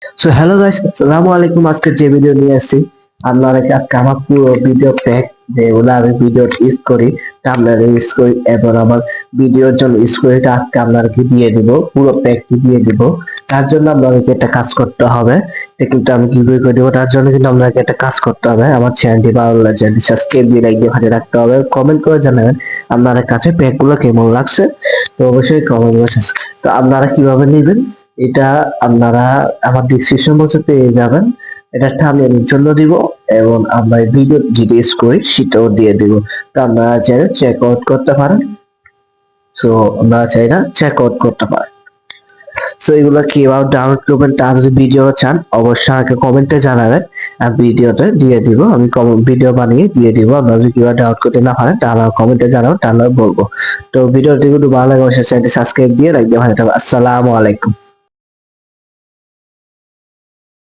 So hello guys, আসসালামু আলাইকুম। আজকে যে ভিডিও নিয়ে আসছি আপনাদেরকে, আজকে আমার পুরো ভিডিও প্যাক যেগুলো আমি ভিডিও ইউজ করি তা আপনারা ইউজ করি এবং আমার ভিডিওর জন্য ইউজ করি তা আজকে আপনাদেরকে দিয়ে দিব, পুরো প্যাকটি দিয়ে দিব। তার জন্য আপনাদেরকে একটা কাজ করতে হবে। এটা কিন্তু আমি কিভাবে করে দিব, তার জন্য কিন্তু আপনাকে একটা কাজ করতে হবে। আমার চ্যানেলটি ভালো লাগলে চ্যানেলটি সাবস্ক্রাইব দিয়ে লাইক দিয়ে পাশে রাখতে হবে, কমেন্ট করে জানাবেন আপনাদের কাছে প্যাকগুলো কেমন লাগছে। তো অবশ্যই কমেন্ট করে তো আপনারা কিভাবে নেবেন এটা আপনারা আমার ডিসক্রিপশন বক্সে পেয়ে যাবেন। এটা থাম্বনেলের জন্য দিব এবং আমরা ভিডিও যেটা ইউজ করি সেটাও দিয়ে দিব। তো আপনারা চাইলে চেক আউট করতে পারেন। সো আপনারা চাইলে চেক আউট করতে পারেন। সো এগুলো কিভাবে ডাউনলোড করবেন তা যদি ভিডিও চান অবশ্যই আমাকে কমেন্টে জানাবেন, আর ভিডিওতে দিয়ে দিব। আমি ভিডিও বানিয়ে দিয়ে দিব। আপনারা যদি কিভাবে ডাউনলোড করতে না পারেন তাহলে কমেন্টে জানাবেন, তাহলে বলবো। তো ভিডিওটি যদি ভালো লাগে অবশ্যই চ্যানেলটি সাবস্ক্রাইব দিয়ে রাখবেন। আসসালামু আলাইকুম।